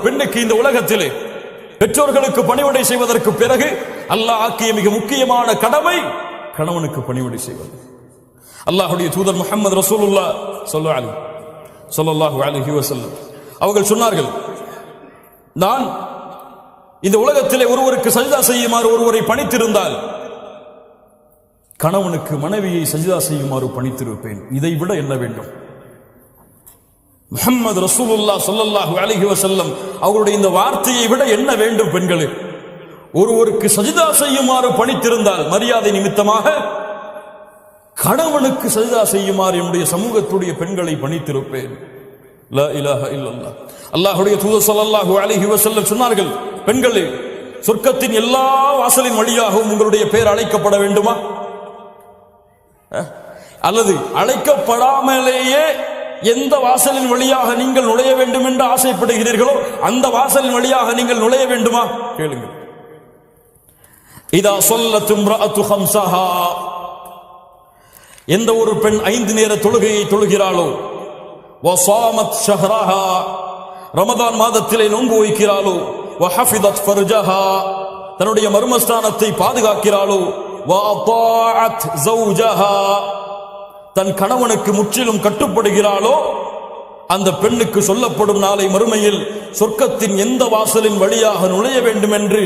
பெண்ணுக்கு இந்த உலகத்திலே பெற்றோர்களுக்கு பணிவிடை செய்வதற்கு பிறகு அல்லாஹ் ஆக்கிய மிக முக்கியமான கடமை கணவனுக்கு பணிவிடை செய்வது. அல்லாஹ்வுடைய தூதர் முஹம்மது ரசூலுல்லாஹ் ஸல்லல்லாஹு அலைஹி வஸல்லம் அவர்கள் சொன்னார்கள், நான் இந்த உலகத்திலே ஒருவருக்கு சஜ்தா செய்யுமாறு ஒருவரை பணித்திருந்தால் கணவனுக்கு மனைவியை சஜ்தா செய்யுமாறு பணித்திருப்பேன். இதை விட என்ன வேண்டும்? முஹம்மது ரசூலுல்லாஹ் ஸல்லல்லாஹு அலைஹி வஸல்லம் அவருடைய இந்த வார்த்தையை விட என்ன வேண்டும்? பெண்களே, ஒருவருக்கு சஜ்தா செய்யுமாறு பணித்திருந்தால் மரியாதை நிமித்தமாக கணவனுக்கு சஜ்தா செய்யுமாறு என்னுடைய சமூகத்துடைய பெண்களை பணித்திருப்பேன். லா இலாஹ இல்லல்லாஹ். அல்லாஹ்வுடைய தூதர் ஸல்லல்லாஹு அலைஹி வஸல்லம் சொன்னார்கள், பெண்களே, சொர்க்கத்தின் எல்லா வாசலின் வழியாகவும் உங்களுடைய பெயர் அழைக்கப்பட வேண்டுமா? அல்லது அழைக்கப்படாமலேயே எந்த வாசலின் வழியாக நீங்கள் நுழைய வேண்டும் என்று ஆசைப்படுகிறீர்களோ அந்த வாசலின் வழியாக நீங்கள் நுழைய வேண்டுமா? கேளுங்கள். இதா ஸல்லத் இம்ரஅத்து ஹம்ஸஹா, எந்த ஒரு பெண் 5 நேர தொழுகையை தொழுகிறாளோ, வஸாமத் ஷஹ்ரஹா, ரமதான் மாதத்திலே நோன்பு வைக்கிறாளோ, வஹஃபிதத் ஃபர்ஜஹா, தன்னுடைய மர்மஸ்தானத்தை பாதுகாக்கிறாளோ, வஅதாஅத் ஸௌஜஹா, தன் கணவனுக்கு முற்றிலும் கட்டுப்படுகிறாளோ, அந்த பெண்ணுக்கு சொல்லப்படும் நாளை மறுமையில் சொர்க்கத்தின் எந்த வாசலின் வழியாக நுழைய வேண்டும் என்று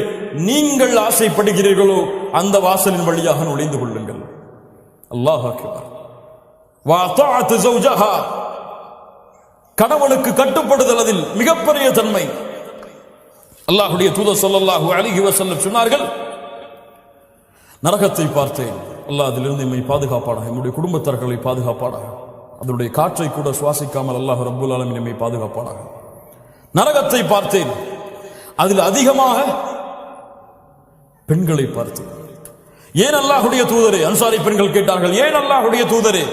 நீங்கள் ஆசைப்படுகிறீர்களோ அந்த வாசலின் வழியாக நுழைந்து கொள்ளுங்கள். அல்லாஹ் அக்பர். வஅதாஅத் ஸௌஜஹா, கணவனுக்கு கட்டுப்படுதல் அதில் மிகப்பெரிய தன்மை. அல்லாஹ்வுடைய தூதர் ஸல்லல்லாஹு அலைஹி வஸல்லம் சொன்னார்கள், நரகத்தை பார்த்தேன், அல்லாஹ் அதிலிருந்து நம்மை பாதுகாப்பானாக, நம்முடைய குடும்பத்தார்களை பாதுகாப்பானாக, அதனுடைய காற்றை கூட சுவாசிக்காமல் அல்லாஹ் ரப்புல் ஆலமீன் நம்மை பாதுகாப்பானாக. நரகத்தை பார்த்தேன், அதில் அதிகமாக பெண்களை பார்த்தேன். ஏன் அல்லாஹ்வுடைய தூதரே? அன்சாரி பெண்கள் கேட்டார்கள், ஏன் அல்லாஹ்வுடைய தூதரே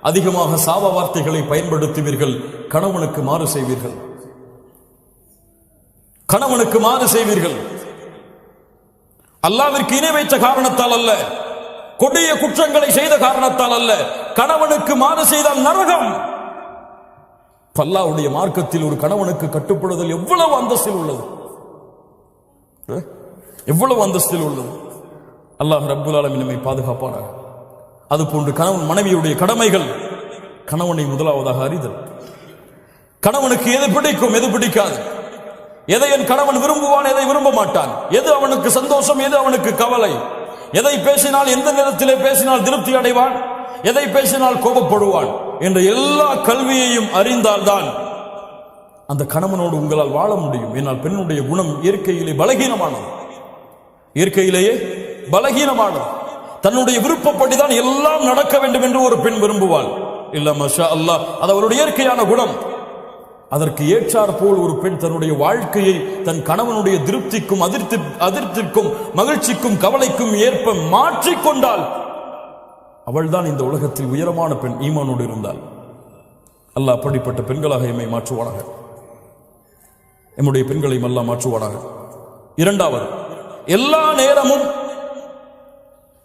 அதிகமாக சாப வார்த்தைகளை பயன்படுத்துவீர்கள், கணவனுக்கு மாறு செய்வீர்கள், கணவனுக்கு மாறு செய்வீர்கள்? அல்லாஹ்விற்கு இணை வைத்த காரணத்தால் அல்ல, கொடிய குற்றங்களை செய்த காரணத்தால் அல்ல, கணவனுக்கு மாறு செய்தால் நரகம். அல்லாஹ்வுடைய மார்க்கத்தில் ஒரு கணவனுக்கு கட்டுப்படுதல் எவ்வளவு அந்தஸ்தில் உள்ளது, எவ்வளவு அந்தஸ்தில் உள்ளது. அல்லாஹ் ரப்புல் ஆலமீன் நம்மை பாதுகாப்பானாக. அதுபோன்று கணவன் மனைவியுடைய கடமைகள், கணவனை முதலாவதாக அறிதல். கணவனுக்கு எது பிடிக்கும், எது பிடிக்காது, எதை என் கணவன் விரும்புவான், எதை விரும்ப மாட்டான், எது அவனுக்கு சந்தோஷம், எது அவனுக்கு கவலை, எதை பேசினால் எந்த நேரத்திலே பேசினால் திருப்தி அடைவான், எதை பேசினால் கோபப்படுவான் என்ற எல்லா கல்வியையும் அறிந்தால்தான் அந்த கணவனோடு உங்களால் வாழ முடியும். ஏனால் பெண்ணுடைய குணம் இயற்கையிலே பலகீனமானது, இயற்கையிலேயே பலகீனமானது. தன்னுடைய விருப்பப்படிதான் எல்லாம் நடக்க வேண்டும் என்று ஒரு பெண் விரும்புவாள். இல்ல மாஷா அல்லாஹ், அது அவருடைய இயற்கையான குணம். அதற்கு ஏற்றார் போல் ஒரு பெண் தன்னுடைய வாழ்க்கையை தன் கணவனுடைய திருப்திக்கும் அதிர்ச்சிக்கும் மகிழ்ச்சிக்கும் கவலைக்கும் ஏற்ப மாற்றிக்கொண்டால் அவள்தான் இந்த உலகத்தில் உயரமான பெண், ஈமானோடு இருந்தால். அல்லாஹ் அப்படிப்பட்ட பெண்களாக எம்மை மாற்றுவானாக, எம்முடைய பெண்களையும் அல்லாஹ் மாற்றுவானாக. இரண்டாவது, எல்லா நேரமும்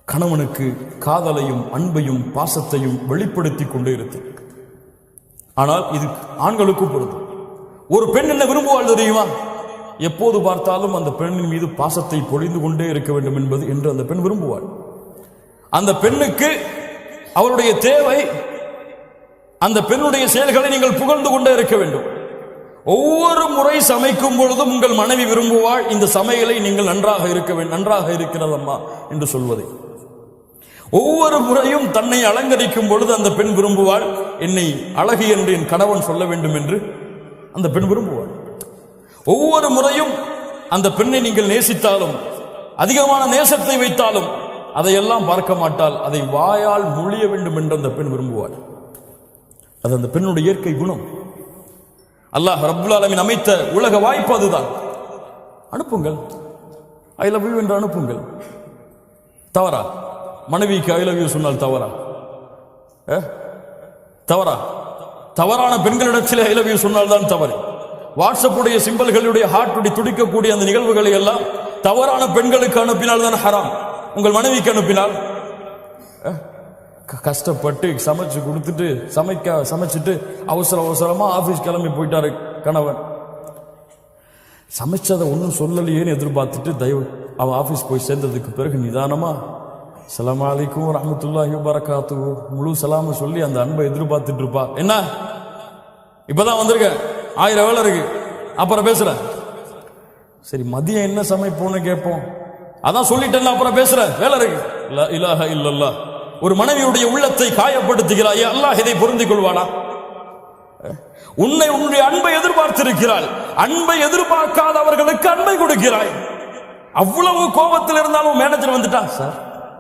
கணவனுக்கு காதலையும் அன்பையும் பாசத்தையும் வெளிப்படுத்திக் கொண்டே இருக்கு. ஆனால் இது ஆண்களுக்கும் பொருந்தும். ஒரு பெண் என்ன விரும்புவாள் தெரியுமா? எப்போது பார்த்தாலும் அந்த பெண்ணின் மீது பாசத்தை பொழிந்து கொண்டே இருக்க வேண்டும் என்பது என்று அந்த பெண் விரும்புவாள். அந்த பெண்ணுக்கு அவருடைய தேவை, அந்த பெண்ணுடைய செயல்களை நீங்கள் புகழ்ந்து கொண்டே இருக்க வேண்டும். ஒவ்வொரு முறை சமைக்கும் பொழுதும் உங்கள் மனைவி விரும்புவாள், இந்த சமையலை நீங்கள் நன்றாக இருக்க வேண்டும், நன்றாக இருக்கிறதம்மா என்று சொல்வதை. ஒவ்வொரு முறையும் தன்னை அலங்கரிக்கும் பொழுது அந்த பெண் விரும்புவாள், என்னை அழகு என்று என் கணவன் சொல்ல வேண்டும் என்று அந்த பெண் விரும்புவாள். ஒவ்வொரு முறையும் அந்த பெண்ணை நீங்கள் நேசித்தாலும், அதிகமான நேசத்தை வைத்தாலும் அதையெல்லாம் பார்க்க மாட்டாள், அதை வாயால் மொழிய வேண்டும் என்று அந்த பெண் விரும்புவாள். அது அந்த பெண்ணுடைய இயற்கை குணம். அல்லாஹ் ரப்புல் ஆலமீன் அமைத்த உலக வாய்ப்பு அதுதான். அனுப்புங்கள், ஐ லவ் யூ என்று அனுப்புங்கள். தவறா? மனைவிக்கு ஐ லவ் யூ சொன்னால் தவறா? தவறா? தவறான பெண்களிடத்தில் ஐ லவ் யூ சொன்னால் தான் தவறு. வாட்ஸ்அப்புடைய சிம்பல்களுடைய ஹார்ட்டுடைய துடிக்கக்கூடிய அந்த நிகழ்வுகளை எல்லாம் தவறான பெண்களுக்கு அனுப்பினால் தான் ஹராம். உங்கள் மனைவிக்கு அனுப்பினால் கஷ்டப்பட்டு சமைச்சு கொடுத்துட்டு சமைச்சிட்டு அவசரமா ஆபீஸ் கிளம்பி போயிட்டாரு கணவன். சமைச்சதை ஒன்றும் சொல்லலையேன்னு எதிர்பார்த்துட்டு அவன் ஆஃபீஸ் போய் சேர்ந்ததுக்கு பிறகு நிதானமா அஸ்ஸலாமு அலைக்கும் ரஹ்மத்துல்லாஹி வபரகாத்துஹு முழு சலாம சொல்லி அந்த அன்பை எதிர்பார்த்துட்டு இருப்பா. என்ன இப்பதான் வந்திருக்க, 1000 வேலை இருக்கு, அப்புறம் பேசுறேன். சரி மதியம் என்ன சமைப்போன்னு கேட்போம். அதான் சொல்லிட்டேன், அப்புறம் பேசுறேன், வேலை இருக்கு. லா இலாஹ இல்லல்லாஹ். ஒரு மனைவியுடைய உள்ளத்தை காயப்படுத்துகிறாய், அல்லாஹ் இதை பொருந்திக் கொள்வானா? உன்னுடைய அன்பை எதிர்பார்த்திருக்கிறாள். அன்பை எதிர்பார்க்காதவர்களுக்கு அன்பை கொடுக்கிறாய். அவ்வளவு கோபத்தில் இருந்தாலும் மேனேஜர் வந்துட்டான், சார்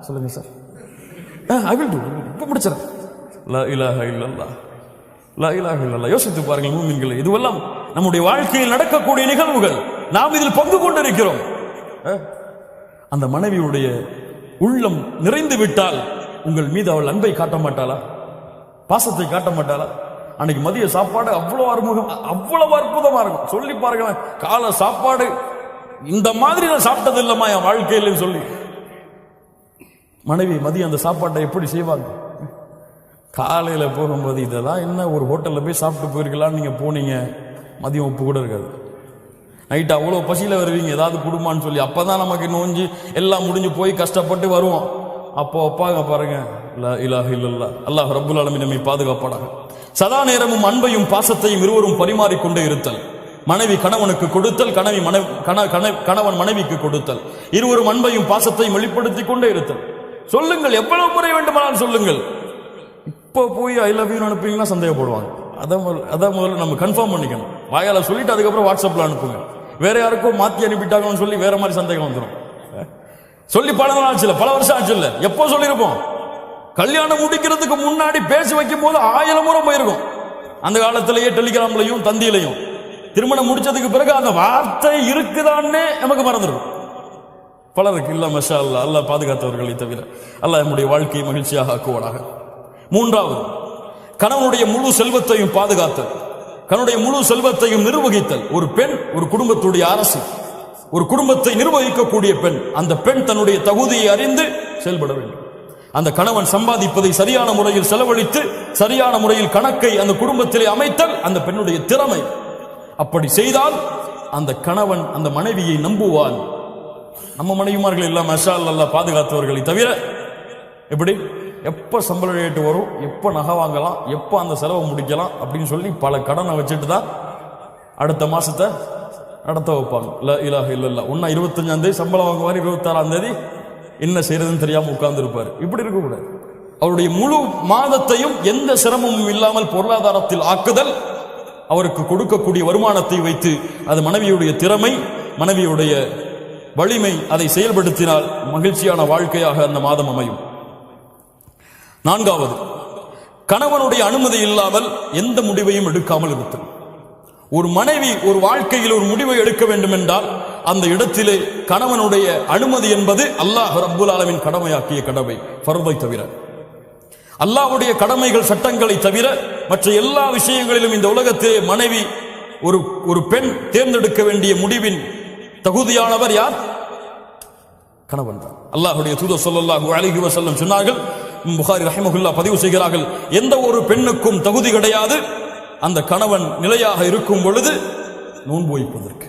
சொல்லுங்க சார், ஐ வில் டு, இப்ப முடிச்சிடறேன். லா இலாஹ இல்லல்லாஹ், லா இலாஹ இல்லல்லாஹ். யோசித்து பாருங்கள் மூமின்களே, இதுவெல்லாம் நம்முடைய வாழ்க்கையில் நடக்கக்கூடிய நிகழ்வுகள். நாம் இதில் பங்கு கொண்டிருக்கிறோம். அந்த மனைவியுடைய உள்ளம் நிறைந்து விட்டால் உங்கள் மீது அவள் அன்பை காட்ட மாட்டாளா? பாசத்தை காட்ட மாட்டாளா? அன்னைக்கு மதிய சாப்பாடு அவ்வளவு அறுமுகம், அவ்வளவு அற்புதமா இருக்கும். சொல்லி பாருங்க, காலை சாப்பாடு இந்த மாதிரி நான் சாப்பிட்டது இல்லம்மா என் வாழ்க்கையில் சொல்லி மனைவி மதியம் அந்த சாப்பாட்டை எப்படி செய்வாங்க? காலையில போகும்போது இதெல்லாம் என்ன, ஒரு ஹோட்டல்ல போய் சாப்பிட்டு போயிருக்கலாம்னு நீங்க போனீங்க, மதியம் உப்பு கூட இருக்காது. நைட்டு அவ்வளோ பசியில் வருவீங்க, ஏதாவது குடும்பம்னு சொல்லி. அப்பதான் நமக்கு நோஞ்சி எல்லாம் முடிஞ்சு போய் கஷ்டப்பட்டு வருவோம். அப்போ அப்பாங்க பாருங்க, லா இலாஹ இல்லல்லாஹ், அல்லாஹ் ரப்புல் ஆலமீன் நம்மை பாதுகாப்பானாக. சதா நேரமும் அன்பையும் பாசத்தையும் இருவரும் பரிமாறிக்கொண்டே இருத்தல். மனைவி கணவனுக்கு கொடுத்தல், கணவன் மனைவிக்கு கொடுத்தல். இருவரும் அன்பையும் பாசத்தையும் வெளிப்படுத்திக் கொண்டே இருத்தல். சொல்லுங்கள், எவ்வளவு முறை வேண்டுமானாலும் சொல்லுங்கள். இப்போ போய் ஐ லவ் யூ அனுப்புவீங்கன்னா சந்தேகப்படுவாங்க. அதான் முதல்ல நம்ம கன்ஃபார்ம் பண்ணிக்கணும். வாயால சொல்லிட்டு அதுக்கப்புறம் வாட்ஸ்அப்ல அனுப்புங்க. வேற யாருக்கும் மாத்தி அனுப்பிட்டாங்கன்னு சொல்லி வேற மாதிரி சந்தேகம் வந்துடும். சொல்லி பல நாள் ஆச்சு, பல வருஷம் ஆச்சு இல்ல, எப்போ சொல்லியிருப்போம்? கல்யாணம் முடிக்கிறதுக்கு முன்னாடி பேசி வைக்கும் போது 1000 முறை போயிருக்கும். அந்த காலத்திலேயே டெலிகிராம்லையும் தந்தியிலையும். திருமணம் முடிச்சதுக்கு பிறகு அந்த வார்த்தை இருக்குதான்னே நமக்கு மறந்துடும். பலருக்கு இல்ல. மஷா அல்லாஹ், அல்லாஹ் பாதுகாத்தவர்களை தவிர. அல்லாஹ் நம்முடைய வாழ்க்கையை மகிழ்ச்சியாக ஆக்குவானாக. மூன்றாவது, கணவனுடைய முழு செல்வத்தையும் பாதுகாத்தல், கணவனுடைய முழு செல்வத்தையும் நிர்வகித்தல். ஒரு பெண் ஒரு குடும்பத்துடைய அரசு, ஒரு குடும்பத்தை நிர்வகிக்கக்கூடிய பெண். அந்த பெண் தன்னுடைய தகுதியை அறிந்து செயல்பட வேண்டும். அந்த கணவன் சம்பாதிப்பதை சரியான முறையில் செலவழித்து சரியான முறையில் கணக்கை அந்த குடும்பத்திலே அமைத்தல் அந்த பெண்ணுடைய திறமை. அப்படி செய்தால் அந்த கணவன் அந்த மனைவியை நம்புவான். நம்ம மனைவிமார்கள் எல்லாம் மஷா அல்லாஹ் பாதுகாத்தவர்களை தவிர எப்படி எப்ப சம்பள ரேட்டு வரும், எப்ப நகை வாங்கலாம், எப்ப அந்த செலவை முடிக்கலாம் அப்படின்னு சொல்லி பல கடனை வச்சுட்டு தான் அடுத்த மாசத்தை நடத்த வைப்பாங்க. லா இலாஹ இல்லல்லாஹ். 25ஆம் தேதி சம்பளம் வாங்குவார், 26ஆம் தேதி என்ன செய்யறதுன்னு தெரியாம உட்கார்ந்து இருப்பாரு. இப்படி இருக்கக்கூடாது. அவருடைய முழு மாதத்தையும் எந்த சிரமமும் இல்லாமல் பொருளாதாரத்தில் ஆக்குதல், அவருக்கு கொடுக்கக்கூடிய வருமானத்தை வைத்து அது மனைவியுடைய திறமை, மனைவியுடைய வலிமை, அதை செயல்படுத்தினால் மகிழ்ச்சியான வாழ்க்கையாக அந்த மாதம் அமையும். நான்காவது, கணவனுடைய அனுமதி இல்லாமல் எந்த முடிவையும் எடுக்காமல் இருத்தல். ஒரு மனைவி ஒரு வாழ்க்கையில் ஒரு முடிவை எடுக்க வேண்டும் என்றால் அந்த இடத்திலே கணவனுடைய அனுமதி என்பது அல்லாஹ் ரப்புல் ஆலமீன் கடமையாக்கிய கடமை, ஃபர்தை தவிர. அல்லாஹ்வுடைய கடமைகள் சட்டங்களை தவிர மற்ற எல்லா விஷயங்களிலும் இந்த உலகத்திலே மனைவி ஒரு பெண் தேர்ந்தெடுக்க வேண்டிய முடிவின் தகுதியானவர் யார்? கணவன் தான். அல்லாஹ்வுடைய தூதர் ஸல்லல்லாஹு அலைஹி வஸல்லம் சொன்னார்கள், புகாரி ரஹிமஹுல்லாஹ் பதிவு செய்கிறார்கள், எந்த ஒரு பெண்ணுக்கும் தகுதி கிடையாது அந்த கணவன் நிலையாக இருக்கும் பொழுது நோன்பு வைப்பதற்கு.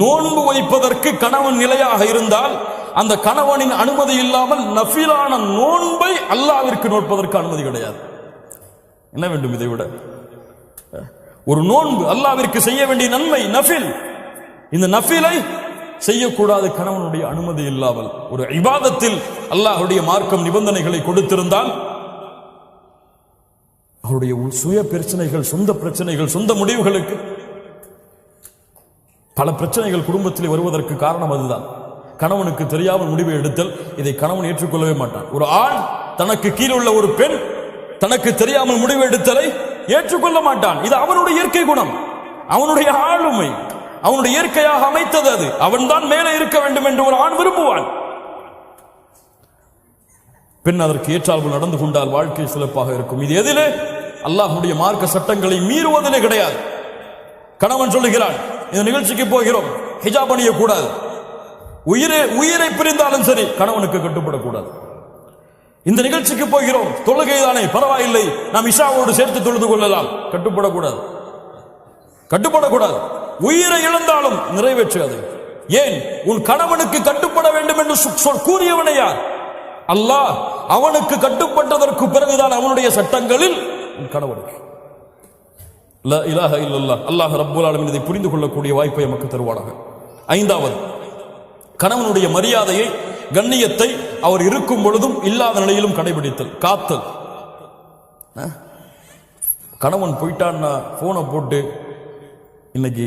நோன்பு வைப்பதற்கு கணவன் நிலையாக இருந்தால் அந்த கணவனின் அனுமதி இல்லாமல் நஃபிலான நோன்பை அல்லாஹ்விற்கு நோற்பதற்கு அனுமதி கிடையாது. என்ன வேண்டும் இதை விட? ஒரு நோன்பு அல்லாஹ்விற்கு செய்ய வேண்டிய நன்மை நஃபில். இந்த நஃபிலை செய்யக்கூடாது கணவனுடைய அனுமதி இல்லாமல். ஒரு இபாதத்தில் அல்லாஹ்வுடைய மார்க்கம் நிபந்தனைகளை கொடுத்திருந்தால் அவருடைய சுய பிரச்சனைகள், சொந்த பிரச்சனைகள், சொந்த முடிவுகளுக்கு பல பிரச்சனைகள் குடும்பத்தில் வருவதற்கு காரணம் அதுதான். கணவனுக்கு தெரியாமல் முடிவை எடுத்தல், இதை கணவன் ஏற்றுக்கொள்ளவே மாட்டான். ஒரு ஆண் தனக்கு கீழே உள்ள ஒரு பெண் தனக்கு தெரியாமல் முடிவு எடுத்தலை ஏற்றுக்கொள்ள மாட்டான். இது அவனுடைய இயற்கை குணம், அவனுடைய ஆளுமை, அவனுடைய இயற்கையாக அமைத்தது அது. அவன் தான் மேலே இருக்க வேண்டும் என்று ஒரு ஆண் விரும்புவான். பெண் அதற்கு ஏற்றால் நடந்து கொண்டால் வாழ்க்கை சிறப்பாக இருக்கும். இது எதிலே? அல்லாஹ்வுடைய மார்க்க சட்டங்களை மீறுவதிலே கிடையாது. கணவன் சொல்லுகிறான், இந்த நிகழ்ச்சிக்கு போகிறோம், ஹிஜாப் அணியக்கூடாது. உயிரை பிரிந்தாலும் சரி கணவனுக்கு கட்டுப்படக்கூடாது. இந்த நிகழ்ச்சிக்கு போகிறோம், தொழுகை தானே பரவாயில்லை, நாம் இஷாவோடு சேர்த்து தொழுது கொள்ளலாம், கட்டுப்படக்கூடாது. உயிரை இழந்தாலும் நிறைவேற்று அதை. ஏன்? உன் கணவனுக்கு கட்டுப்பட வேண்டும் என்று கூறியவனை யார்? அல்லாஹ். அவனுக்கு கட்டுப்பட்டதற்கு பிறகுதான் அவனுடைய சட்டங்களில் உன் கணவனுக்கு. லா இலாஹ இல்லல்லாஹ். அல்லாஹ் ரப்பல் ஆலமீன் இதை புரிந்து கொள்ளக்கூடிய வாய்ப்பை நமக்கு தருவானாக. ஐந்தாவது, கணவனுடைய மரியாதையை, கண்ணியத்தை அவர் இருக்கும் பொழுதும் இல்லாத நிலையிலும் கடைபிடித்தல், காத்தல். கணவன் போயிட்டான்னா போனை போட்டு இன்னைக்கு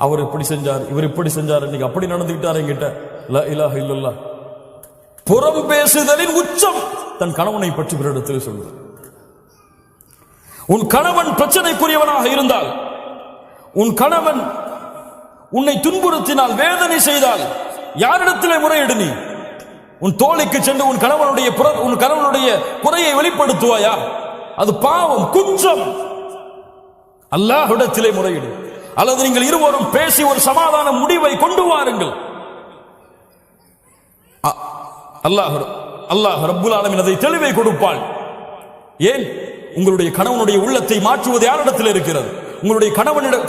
அவர் இப்படி செஞ்சார், இவர் இப்படி செஞ்சார், இன்னைக்கு அப்படி நடந்துகிட்டார் என்கிட்ட. லா இலாஹ இல்லல்லாஹ். புறம் பேசுதலின் உச்சம் தன் கணவனை பற்றி பிறரிடத்தில் சொல்வது. உன் கணவன் பிரச்சனைக்குரியவனாக இருந்தால், உன் கணவன் உன்னை துன்புறுத்தினால், வேதனை செய்தால் யாரிடத்திலே முறையிடு? நீ உன் தோழிக்கு சென்று உன் கணவனுடைய குறையை வெளிப்படுத்துவாயா? அது பாவம், குற்றம். அல்லாஹ்விடத்திலே முறையிடு. அல்லது நீங்கள் இருவரும் பேசி ஒரு சமாதான முடிவை கொண்டு வாருங்கள். அல்லாஹ் ரப்புல் ஆலமீன் அதை தெளிவை கொடுப்பான். ஏன்? உங்களுடைய கணவனுடைய உள்ளத்தை மாற்றுவது யாரிடத்தில் இருக்கிறது? உங்களுடைய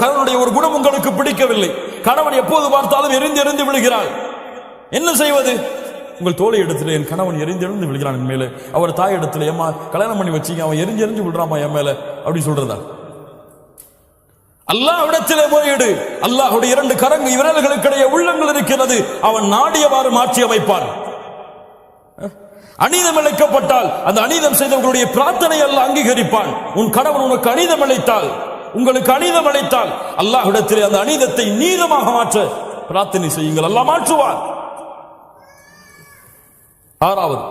கணவனுடைய ஒரு குணம் உங்களுக்கு பிடிக்கவில்லை. கணவன் எப்போது பார்த்தாலும் எரிந்து விழுகிறாள். என்ன செய்வது? உங்கள் தோழி இடத்துல, என் கணவன் எரிந்து விழுகிறான் என் மேலே. அவர் தாய் இடத்துல, ஏமா கல்யாணம் பண்ணி வச்சீங்க, அவன் எரிஞ்சு விடுறாமா என் மேல, அப்படி சொல்றதா? அல்லாஹ்விடத்திலே முறையிடு. அல்லாஹ்வுடைய இரண்டு விரல்களுக்கிடையே உள்ளங்கள் இருக்கிறது. அவன் நாடியவாறு மாற்றி அமைப்பான். அநீதம் இழைக்கப்பட்டால் அந்த அநீதம் செய்தவர்களுடைய பிரார்த்தனை அல்லாஹ் அங்கீகரிப்பான். உன் கணவன் உனக்கு அநீதம் இழைத்தால், உங்களுக்கு அநீதம் அழைத்தால், அல்லாஹ்விடத்திலே அந்த அநீதத்தை நீதமாக மாற்ற பிரார்த்தனை செய்யுங்கள், அல்லாஹ் மாற்றுவார். ஆறாவது,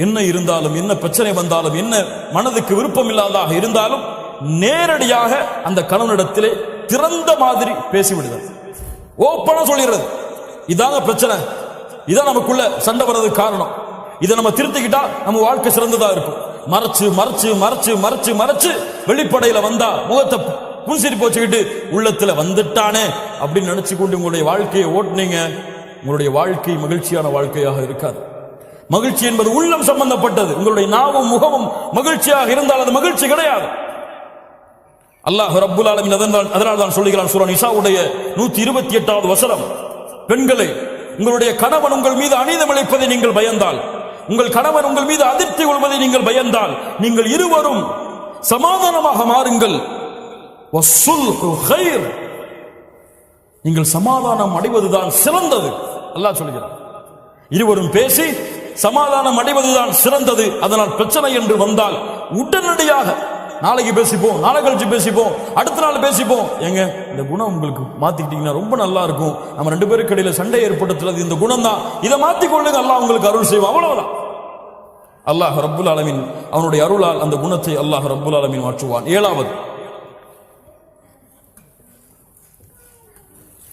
என்ன இருந்தாலும், என்ன பிரச்சனை வந்தாலும், என்ன மனதுக்கு விருப்பம் இல்லாததாக இருந்தாலும் நேரடியாக அந்த கணவனிடத்திலே திறந்த மாதிரி பேசிவிடுதல், ஓப்பனா சொல்லிடுறது. இதாங்க பிரச்சனை, இதான் நமக்குள்ள சண்டை வர்றதுக்கு காரணம், இதை நம்ம திருத்திக்கிட்டா நம்ம வாழ்க்கை சிறந்ததா இருக்கும். மறைச்சு மறைச்சு மறைச்சு மறைச்சு மறைச்சு வெளிப்படையில வந்தா முகத்தை புன்சிரிப்பு வச்சுக்கிட்டு உள்ளத்துல வந்துட்டானே அப்படின்னு நினைச்சு கொண்டு உங்களுடைய வாழ்க்கையை ஓட்டுனீங்க, உங்களுடைய வாழ்க்கை மகிழ்ச்சியான வாழ்க்கையாக இருக்காது. மகிழ்ச்சி என்பது உள்ளம் சம்பந்தப்பட்டது. உங்களுடைய நாவும் முகமும் மகிழ்ச்சியாக இருந்தால் அது மகிழ்ச்சி கிடையாது. அல்லாஹ் ரப்புல் ஆலமீன் அதனால் தான் சொல்லுகிறான் சூரா நிசாவுடைய 128வது வசனம், பெண்களே, உங்களுடைய கணவன் உங்கள் மீது அநீதம் இழைப்பதை நீங்கள் பயந்தால், உங்கள் கணவன் உங்கள் மீது அதிர்ச்சி கொள்வதை நீங்கள் பயந்தால், நீங்கள் இருவரும் சமாதானமாக மாறுங்கள். நீங்கள் சமாதானம் அடைவதுதான் சிறந்தது. அல்லாஹ் சொல்கிறார், இருவரும் பேசி சமாதானம் அடைவதுதான் சிறந்தது. அதனால் பிரச்சனை என்று வந்தால் உடனடியாக நாளைக்கு பேசிப்போம், நாளை கழிச்சு பேசிப்போம், அடுத்த நாள் பேசிப்போம். எங்க இந்த குணம் உங்களுக்கு மாத்திக்கிட்டீங்கன்னா ரொம்ப நல்லா இருக்கும். நம்ம ரெண்டு பேருக்கு இடையில சண்டை ஏற்படுத்துறது இந்த குணம் தான், இதை மாத்திக்கொள்ளுங்க, அல்லாஹ் உங்களுக்கு அருள் செய்வோம். அவ்வளவுதான். அல்லாஹ் ரப்புல் ஆலமீன் அவனுடைய அருளால் அந்த குணத்தை அல்லாஹ் ரப்புல் ஆலமீன் மாற்றுவான். ஏழாவது,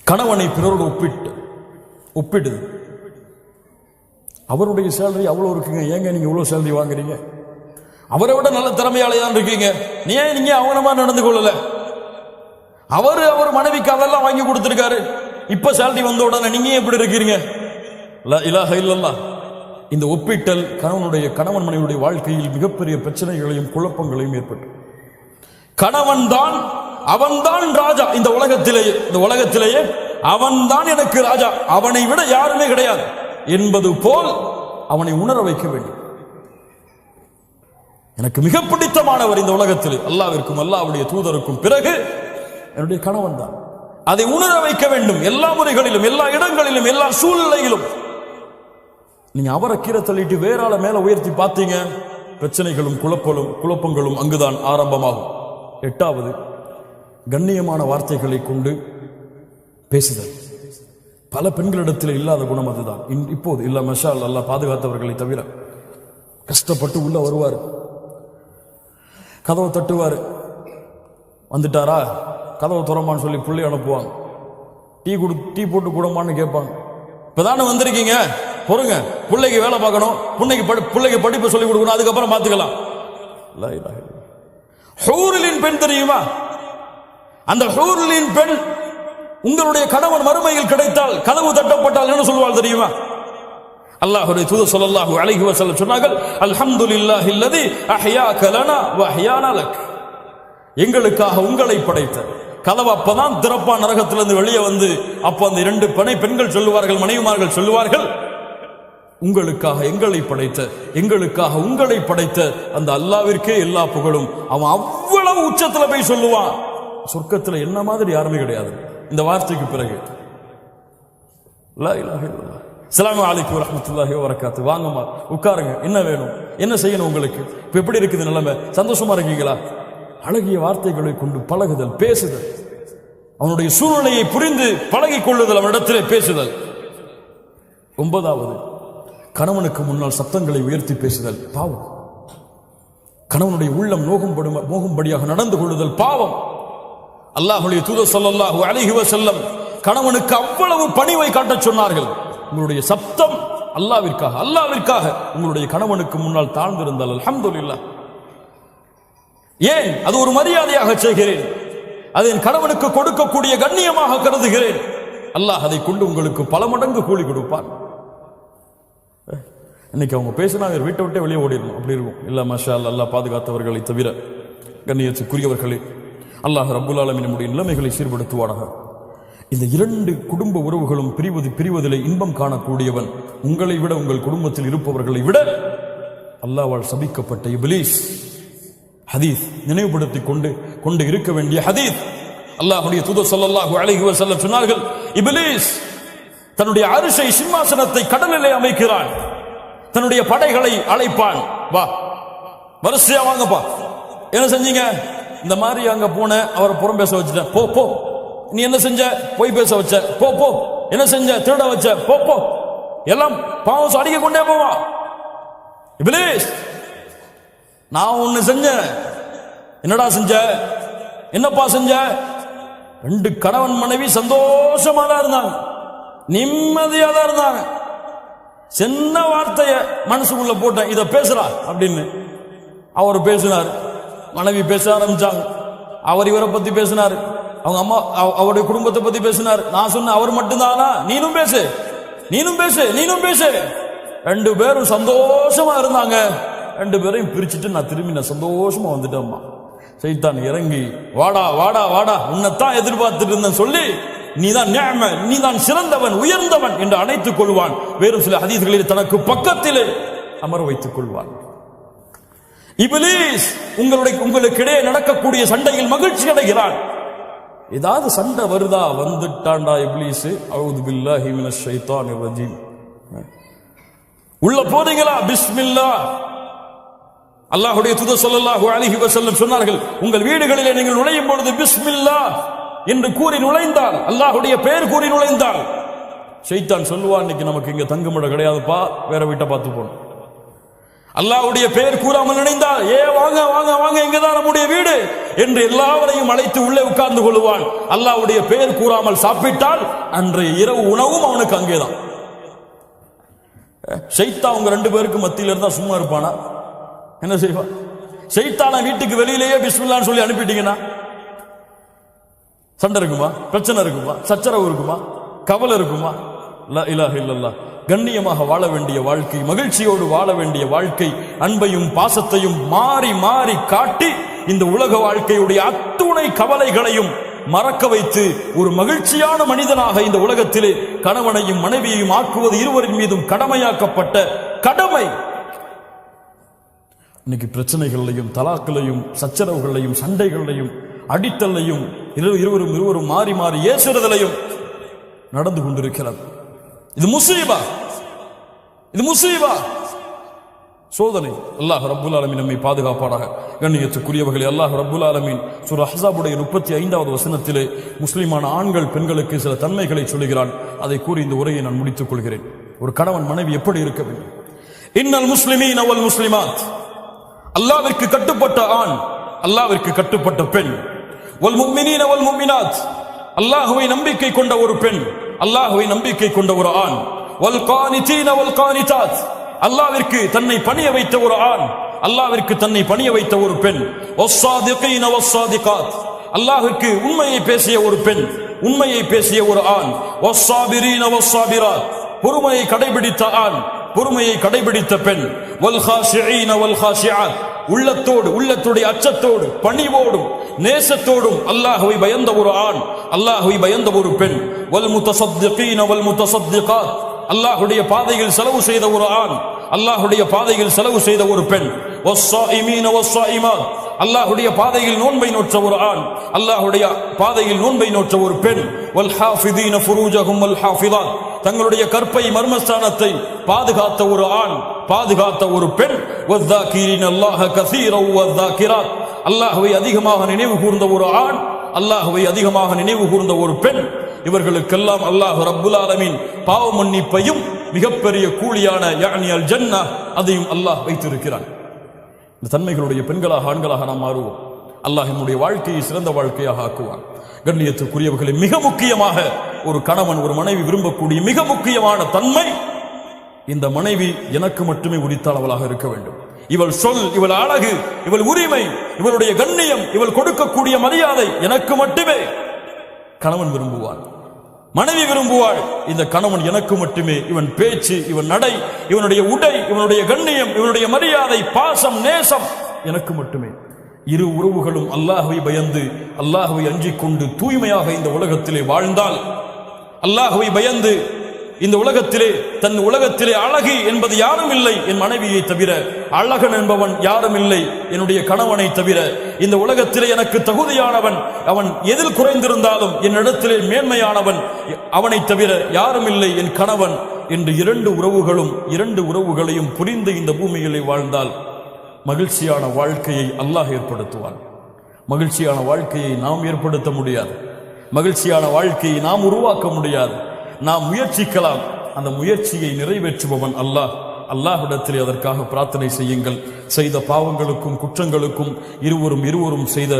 கணவனை பிறரோடு ஒப்பிடுது. அவருடைய சேலரி அவ்வளவு இருக்குங்க, ஏங்க நீங்க இவ்வளவு சேலரி வாங்குறீங்க? அவரை விட நல்ல திறமையாளதான் இருக்கீங்க, நீங்க அவனமா நடந்து கொள்ளல? அவர் மனைவிக்கு அதெல்லாம் வாங்கி கொடுத்திருக்காரு, இப்ப சேலரி வந்த உடனே நீங்க எப்படி இருக்கிறீங்க? லா இலாஹ இல்லல்லாஹ். இந்த ஒப்பிட்டல் கணவன் மனைவியுடைய வாழ்க்கையில் மிகப்பெரிய பிரச்சனைகளையும் குழப்பங்களையும் ஏற்பட்டு, அவன்தான் ராஜா இந்த உலகத்திலேயே அவன்தான் எனக்கு ராஜா, அவனை விட யாருமே கிடையாது என்பது போல் அவனை உணர வைக்க வேண்டும். எனக்கு மிக பிடித்தமானவர் இந்த உலகத்தில் அல்லாஹ்விற்கும் அல்லாஹ்வுடைய தூதருக்கும் பிறகு என்னுடைய கணவன் தான். அதை உணர வைக்க வேண்டும் எல்லா முறைகளிலும், எல்லா இடங்களிலும், எல்லா சூழ்நிலையிலும். நீங்க அவரை கீரை தள்ளிட்டு வேற ஆளை மேல உயர்த்தி பார்த்தீங்க, பிரச்சனைகளும் குழப்பங்களும் அங்குதான் ஆரம்பமாகும். எட்டாவது, கண்ணியமான வார்த்தைகளை கொண்டு பேசுதல். பல பெண்களிடத்தில் இல்லாத குணம் அதுதான். இப்போது இல்ல, மஷா அல்லாஹ் பாதுகாத்தவர்களை தவிர. கஷ்டப்பட்டு உள்ள வருவார், கதவை தட்டுவார், வந்துட்டாரா கதவை துறமான்னு சொல்லி பிள்ளை அனுப்புவாங்க, டீ போட்டு கூடமான்னு கேட்பாங்க. இப்பதானே வந்திருக்கீங்க, பொறுங்க, பிள்ளைக்கு வேலை பார்க்கணும், பிள்ளைக்கு படிப்பு சொல்லி கொடுக்கணும், அதுக்கப்புறம் பார்த்துக்கலாம். ஹூரிலின் பெண் தெரியுமா? அந்த ஹூரிலின் பெண் உங்களுடைய கணவன் மறுமையில் கிடைத்தால், கதவு தட்டப்பட்டால் என்ன சொல்வாள் தெரியுமா? அல்லாஹ்வுடைய தூதர் ஸல்லல்லாஹு அலைஹி வஸல்லம் சொன்னார்கள், அல்ஹம்துலில்லாஹில்லதி அஹ்யாக லனா வ அஹ்யானா லக். எங்களுக்காக உங்களை படைத்த, கதவு அப்பதான் திறப்பா நரகத்திலிருந்து வெளியே வந்து, அப்ப அந்த 2 பெண்கள் சொல்லுவார்கள், மனைவிமார்கள் சொல்லுவார்கள், உங்களுக்காக எங்களை படைத்த, எங்களுக்காக உங்களை படைத்த அந்த அல்லாவிற்கே எல்லா புகழும். அவன் அவ்வளவு உச்சத்துல போய் சொல்லுவான். சொர்க்கத்துல என்ன மாதிரி யாருமே கிடையாது இந்த வார்த்தைக்கு பிறகு. லா இலாஹ இல்லல்லாஹ். அஸ்ஸலாமு அலைக்கும் வரஹ்மத்துல்லாஹி வபரகாத்துஹு. வாங்கம்மா உட்காருங்க, என்ன வேணும், என்ன செய்யணும் உங்களுக்கு, இப்ப எப்படி இருக்குது நிலைமை, சந்தோஷமா இருக்கீங்களா? அழகிய வார்த்தைகளை கொண்டு பழகுதல், பேசுதல், அவனுடைய சூழ்நிலையை புரிந்து பழகிக் கொள்ளுதல், அவனிடத்திலே பேசுதல். 9வது, கணவனுக்கு முன்னால் சத்தங்களை உயர்த்தி பேசுதல் பாவம். கணவனுடைய உள்ளம் நோகும்படியாக நடந்து கொள்ளுதல் பாவம். அல்லாஹ்வுடைய தூதர் ஸல்லல்லாஹு அலைஹி வஸல்லம் கணவனுக்கு அவ்வளவு பணிவை காட்டச் சொன்னார்கள். உங்களுடைய சப்தம் அல்லாஹ்விற்காக உங்களுடைய கணவனுக்கு முன்னால் தாழ்ந்திருந்தால் அல்ஹம்துலில்லாஹ். ஏன்? அது ஒரு மரியாதையாக செய்கிறேன், அதை என் கணவனுக்கு கொடுக்கக்கூடிய கண்ணியமாக கருதுகிறேன். அல்லாஹ் அதை கொண்டு உங்களுக்கு பல மடங்கு கூலி கொடுப்பான். இன்னைக்கு அவங்க பேசினா வீட்டை விட்டே வெளியே ஓடிடணும், அப்படி இருக்கும். இல்ல மாஷா அல்லாஹ், அல்லாஹ் பாதுகாத்தவர்களை தவிர கண்ணியத்துக்குரியவர்களே, அல்லாஹ் ரப்புல் ஆலமீன் நம்முடைய நிலைமைகளை சீர்படுத்துவானாக. இந்த 2 குடும்ப உறவுகளும் பிரிவதிலே இன்பம் காணக்கூடியவன் உங்களை விட, உங்கள் குடும்பத்தில் இருப்பவர்களை விட அல்லாஹ்வால் சபிக்கப்பட்ட இப்லீஸ். ஹதீஸ் நினைவுபடுத்திக் கொண்டு இருக்க வேண்டிய ஹதீஸ். அல்லாஹ்வுடைய தூதர் ஸல்லல்லாஹு அலைஹி வஸல்லம் சொன்னார்கள், இப்லீஸ் தன்னுடைய அரிசை சிம்மாசனத்தை கடலிலே அமைக்கிறான், தன்னுடைய படைகளை அழைப்பான், வா வரிசையா வாங்கப்பா. என்ன செஞ்சீங்க? இந்த மாதிரி அங்க போன, அவரை புறம் பேச வச்சுட்டேன், போ போ. நீ என்ன செஞ்ச? போய் பேச வச்ச, போ போ. என்ன செஞ்ச? திருட வச்ச, போ போ. எல்லாம் பாவம் அடிக்க கொண்டே போவா. இப்லீஸ், நான் ஒண்ணு செஞ்சேன். என்னடா செஞ்ச? என்னப்பா செஞ்ச? 2 கணவன் மனைவி சந்தோஷமா தான் இருந்தாங்க, நிம்மதியா தான் இருந்தாங்க. சின்ன வார்த்தைய மனசுக்குள்ள போட்டேன், இத பேசுறா அப்படின்னு. அவர் பேசினார், மனைவி பேச ஆரம்பிச்சாங்க. அவர் இவரை பத்தி பேசினார், அவங்க அம்மா அவருடைய குடும்பத்தை பத்தி பேசினார். நான் சொன்னேன், அவர் மட்டும்தானா? நீனும் பேசு, நீனும் பேசு, நீனும் பேசு. 2 பேரும் சந்தோஷமா இருந்தாங்க. 2 பேரையும் பிரிச்சுட்டு நான் திரும்பி சந்தோஷமா வந்துட்டேம்மா. சைத்தான் இறங்கி, வாடா வாடா வாடா, உன்னைத்தான் எதிர்பார்த்துட்டு இருந்தேன் சொல்லி, நீதான் நிஅம, நீதான் சிறந்தவன், உயர்ந்தவன் என்று அணைத்துக் கொள்வான். வேறு சில ஹதீஸ்களில் தனக்கு பக்கத்திலே அமர வைத்துக் கொள்வான். இப்லீஸ் உங்களுக்கிடையே நடக்கக்கூடிய சண்டையில் மகிழ்ச்சி அடைகிறான். ஏதாவது சண்டை வருதா, வந்துட்டான்டா இப்லீஸ், அஊது பில்லாஹி மினஷ் ஷைத்தானிர் ரஜீம். உள்ள போறீங்களா? பிஸ்மில்லாஹ். அல்லாஹ்வுடைய தூதர் ஸல்லல்லாஹு அலைஹி வஸல்லம் சொன்னார்கள், உங்கள் வீடுகளிலே நீங்கள் நுழையும் பொழுது பிஸ்மில்லாஹ் என்று கூறி நுழைந்தால், அல்லாஹ்வுடைய பெயர் கூறி நுழைந்தால், ஷைத்தான் சொல்லுவான், இன்னைக்கு நமக்கு இங்க தங்குமிடம் கிடையாதுப்பா, வேற வீட்டை பார்த்து போகணும். அல்லாஹ்வுடைய பெயர் கூறாமல் நினைந்தால், வாங்க வாங்க வாங்க, இங்கதான் நம்முடைய வீடு என்று எல்லாவரையும் அழைத்து உள்ளே உட்கார்ந்து கொள்வான். அல்லாஹ்வுடைய பெயர் கூறாமல் சாப்பிட்டால் அன்றைய இரவு உணவும் அவனுக்கு அங்கேதான். ஷைத்தான் உங்க 2 பேருக்கு மத்தியில இருந்தா சும்மா இருப்பானா? என்ன செய்வான்? ஷைத்தான வீட்டுக்கு வெளியிலேயே பிஸ்மில்லான்னு சொல்லி அனுப்பிட்டீங்கன்னா சண்டை இருக்குமா? பிரச்சனை இருக்குமா? சச்சரவு இருக்குமா? கவலை இருக்குமா? லா இலாஹ இல்லல்லாஹ். கண்ணியமாக வாழ வேண்டிய வாழ்க்கை, மகிழ்ச்சியோடு வாழ வேண்டிய வாழ்க்கை, அன்பையும் பாசத்தையும் மாறி மாறி காட்டி இந்த உலக வாழ்க்கையுடைய அத்துணை கவலைகளையும் மறக்க வைத்து ஒரு மகிழ்ச்சியான மனிதனாக இந்த உலகத்திலே கணவனையும் மனைவியையும் ஆக்குவது இருவரின் மீதும் கடமையாக்கப்பட்ட கடமை. இன்னைக்கு பிரச்சனைகளையும், தலாக்களையும், சச்சரவுகளையும், சண்டைகளையும், அடித்தலையும், இருவரும் மாறி மாறி ஏசுறதிலையும் நடந்து கொண்டிருக்கிறது. இது முசீபா, இது முசீபா, சோதனை. அல்லாஹ் ரப்புல் ஆலமீன் நம்மை பாதுகாப்பானாக. கண்ணியத்துக்குரியவர்களே, அல்லாஹ் ரப்புல் ஆலமீன் சூரா அஹ்ஸாபுடைய 35வது வசனத்திலே முஸ்லிமான ஆண்கள் பெண்களுக்கு சில தன்மைகளை சொல்லுகிறான். அதை கூறி இந்த உரையை நான் முடித்துக் கொள்கிறேன். ஒரு கணவன் மனைவி எப்படி இருக்க வேண்டும்? இன்னல் முஸ்லிமீன வல் முஸ்லிமாத், அல்லாஹ்விற்கு கட்டுப்பட்ட ஆண், அல்லாஹ்விற்கு கட்டுப்பட்ட பெண், வல் முஃமினீன வல் முஃமினாத், அல்லாஹ்வை நம்பிக்கை கொண்ட ஒரு பெண், அல்லாஹ்வை நம்பிக்கை கொண்ட ஒரு ஆண், வல் கானிதீன வல் கானிதாத், அல்லாஹ்விற்கு தன்னை பணிய வைத்த ஒரு ஆண், அல்லாஹ்விற்கு தன்னை பணிய வைத்த ஒரு பெண், வஸ்ஸாதிகீன வஸ்ஸாதிகாத், அல்லாஹ்விற்கு உண்மையை பேசிய ஒரு பெண், உண்மையை பேசிய ஒரு ஆண், வஸ்ஸாபிரீன வஸ்ஸாபிராத், பொறுமையை கடைபிடித்த ஆண், பொறுமையை கடைபிடித்த பெண், வல் காஷிஈன வல் காஷிஆத், உள்ளத்தோடு, உள்ளத்துடைய அச்சத்தோடு, பணிவோடும் நேசத்தோடும் அல்லாஹ்வை பயந்த ஒரு ஆண், அல்லாஹ்வை பயந்த ஒரு பெண். வல் முத்தஸத்திகீன வல் முத்தஸத்திகாத், அல்லாஹ்வுடைய பாதையில் செலவு செய்த ஒரு ஆண், அல்லாஹ்வுடைய பாதையில் செலவு செய்த ஒரு பெண். வஸ்ஸாயிமீன வஸ்ஸாயிமாத், அல்லாஹ்வுடைய பாதையில் நோன்பை நோற்ற ஒரு ஆண், அல்லாஹ்வுடைய பாதையில் நோன்பை நோற்ற ஒரு பெண். வல் ஹாஃபிதீன ஃபுரூஜஹும் வல் ஹாஃபிதாத், தங்களுடைய கற்பை மர்மஸ்தானத்தை பாதுகாத்த ஒரு ஆண், பாதுகாத்த ஒரு பெண். வஸ்ஸாகிரீன அல்லாஹ கஸீரன் வஸ்ஸாகிராத், அல்லாஹ்வை அதிகமாக நினைவு கூர்ந்த ஒரு ஆண், அல்லாஹ்வை அதிகமாக நினைவு கூர்ந்த ஒரு பெண். இவர்களுக்கெல்லாம் அல்லாஹ் ரப்புல் ஆலமீன் பாவ மன்னிப்பையும் மிகப்பெரிய கூலியான யானி அல் ஜன்னா அதையும் அல்லாஹ் வைத்திருக்கிறான். இந்த தன்மைகளுடைய பெண்களாக ஆண்களாக நாம் மாறுவோம். அல்லாஹ் நம்முடைய வாழ்க்கையை சிறந்த வாழ்க்கையாக ஆக்குவான். கண்ணியத்துக்குரியவர்களை, மிக முக்கியமாக ஒரு கணவன் ஒரு மனைவி விரும்பக்கூடிய மிக முக்கியமான தன்மை, இந்த மனைவி எனக்கு மட்டுமே உரித்தாளவளாக இருக்க வேண்டும். இவள் சொல், இவள் அழகு, இவள் உரிமை, இவளுடைய கண்ணியம், இவள் கொடுக்கக்கூடிய மரியாதை எனக்கு மட்டுமே கணவன் விரும்புவான், மனைவி விரும்புவாள். இந்த கணவன் எனக்கு மட்டுமே, இவன் பேச்சு, இவன் நடை, இவனுடைய உடை, இவனுடைய கண்ணியம், இவனுடைய மரியாதை, பாசம், நேசம் எனக்கு மட்டுமே. இரு உறவுகளும் அல்லாஹ்வை பயந்து அல்லாஹ்வை அஞ்சிக் கொண்டு தூய்மையாக இந்த உலகத்திலே வாழ்ந்தால், அல்லாஹ்வை பயந்து இந்த உலகத்திலே தன் உலகத்திலே அழகி என்பது யாரும் இல்லை என் மனைவியை தவிர, அழகன் என்பவன் யாரும் இல்லை என்னுடைய கணவனை தவிர, இந்த உலகத்திலே எனக்கு தகுதியானவன், அவன் எதில் குறைந்திருந்தாலும் என்னிடத்திலே மேன்மையானவன் அவனை தவிர யாரும் இல்லை என் கணவன் என்று இரண்டு உறவுகளையும் புரிந்து இந்த பூமியிலே வாழ்ந்தால் மகிழ்ச்சியான வாழ்க்கையை அல்லாஹ் ஏற்படுத்துவான். மகிழ்ச்சியான வாழ்க்கையை நாம் ஏற்படுத்த முடியாது, மகிழ்ச்சியான வாழ்க்கையை நாம் உருவாக்க முடியாது. நாம் முயற்சிக்கலாம், அந்த முயற்சியை நிறைவேற்றுபவன் அல்லாஹ். அல்லாஹ்விடத்திலே அதற்காக பிரார்த்தனை செய்யுங்கள். செய்த பாவங்களுக்கும் குற்றங்களுக்கும் இருவரும் செய்த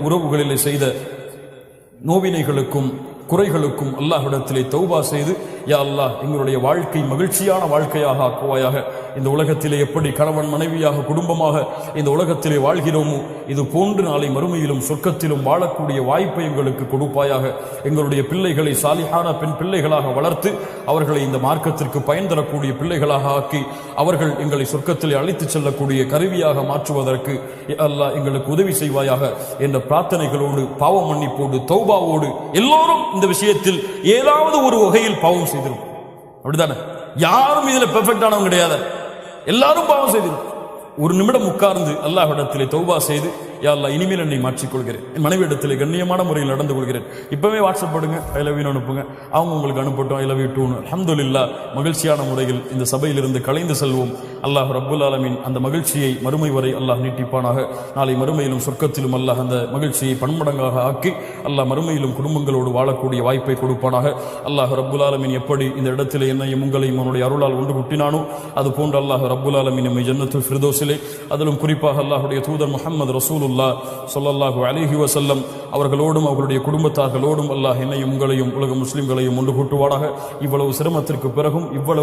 உறவுகளிலே செய்த நோவினைகளுக்கும் குறைகளுக்கும் அல்லாஹ்விடத்திலே தௌபா செய்து, யா அல்லாஹ் எங்களுடைய வாழ்க்கை மகிழ்ச்சியான வாழ்க்கையாக ஆக்குவாயாக. இந்த உலகத்திலே எப்படி கணவன் மனைவியாக குடும்பமாக இந்த உலகத்திலே வாழ்கிறோமோ இது போன்று நாளை மறுமையிலும் சொர்க்கத்திலும் வாழக்கூடிய வாய்ப்பை எங்களுக்கு கொடுப்பாயாக. எங்களுடைய பிள்ளைகளை சாலிஹான பெண் பிள்ளைகளாக வளர்த்து அவர்களை இந்த மார்க்கத்திற்கு பயன் தரக்கூடிய பிள்ளைகளாக ஆக்கி அவர்கள் எங்களை சொர்க்கத்திலே அழைத்துச் செல்லக்கூடிய கருவியாக மாற்றுவதற்கு அல்லாஹ் எங்களுக்கு உதவி செய்வாயாக என்ற பிரார்த்தனைகளோடு, பாவ மன்னிப்போடு, தௌபாவோடு, எல்லோரும் இந்த விஷயத்தில் ஏதாவது ஒரு வகையில் பாவம் செய்திருக்கும். அப்படித்தானே? யாரும் இதுல பெர்ஃபெக்டானவங்க கிடையாது, எல்லாரும் பாவம் செய்திருக்கும். ஒரு நிமிடம் உட்கார்ந்து அல்லாஹ்விடத்திலே தௌபா செய்து, யா அல்லாஹ் இனிமேல் என்னை மாற்றிக்கொள்கிறேன், என் மனைவி இடத்திலே கண்ணியமான முறையில் நடந்து கொள்கிறேன். இப்பவே வாட்ஸ்அப் போடுங்க, ஐ லவ் யூ அனுப்புங்க, அவங்க உங்களுக்கு அனுப்பட்டும், ஐ லவ் யூ டூ. அல்ஹம்துலில்லாஹ், மகிழ்ச்சியான முறையில் இந்த சபையிலிருந்து கலைந்து செல்வோம். அல்லாஹ் ரப்புல் ஆலமீன் அந்த மகிழ்ச்சியை மறுமை வரை அல்லாஹ் நீட்டிப்பானாக. நாளை மறுமையிலும் சொர்க்கத்திலும் அல்லாஹ் அந்த மகிழ்ச்சியை பன்மடங்காக ஆக்கி அல்லாஹ் மறுமையிலும் குடும்பங்களோடு வாழக்கூடிய வாய்ப்பை கொடுப்பானாக. அல்லாஹ் ரப்புல் ஆலமீன் எப்படி இந்த இடத்திலே என்னையும் உங்களையும் அவனுடைய அருளால் ஒன்று குட்டினானோ அது போன்று அல்லாஹ் ரப்புல் ஆலமீன் நம்மை ஜன்னத்துல் ஃபிர்தௌஸிலே, அதிலும் குறிப்பாக அல்லாஹ்வுடைய தூதர் முஹம்மது ரசூலுல்லாஹ் ஸல்லல்லாஹு அலைஹி வஸல்லம் அவர்களோடும் அவர்களுடைய குடும்பத்தார்களோடும் அல்லாஹ் என்னையும் உங்களையும் உலக முஸ்லிம்களையும் ஒன்று கூட்டுவானாக. இவ்வளவு சிரமத்திற்கு பிறகும் இவ்வளவு